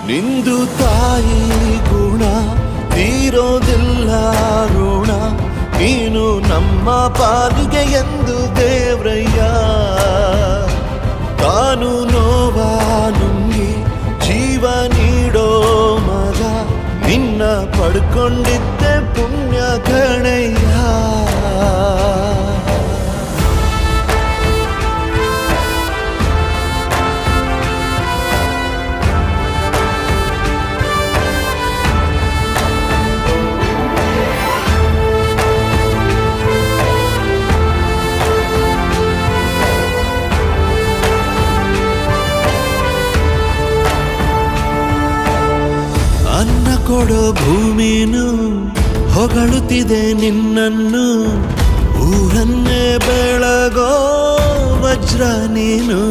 ನಿಂದು ತಾಯಿ ಗುಣ ತೀರೋದಿಲ್ಲ ಋಣ, ನೀನು ನಮ್ಮ ಪಾಲಿಗೆ ಎಂದು ದೇವ್ರಯ್ಯ. ತಾನು ನೋವಾ ನುಂಗಿ ಜೀವ ನೀಡೋ ಮಗ, ನಿನ್ನ ಪಡ್ಕೊಂಡಿದ್ದೆ ಪುಣ್ಯ ಗಣಯ್ಯ. ಅನ್ನ ಕೊಡೋ ಭೂಮಿನು ಹೊಗಳುತ್ತಿದೆ ನಿನ್ನನ್ನು, ಊರನ್ನೇ ಬೆಳಗೋ ವಜ್ರ ನೀನು.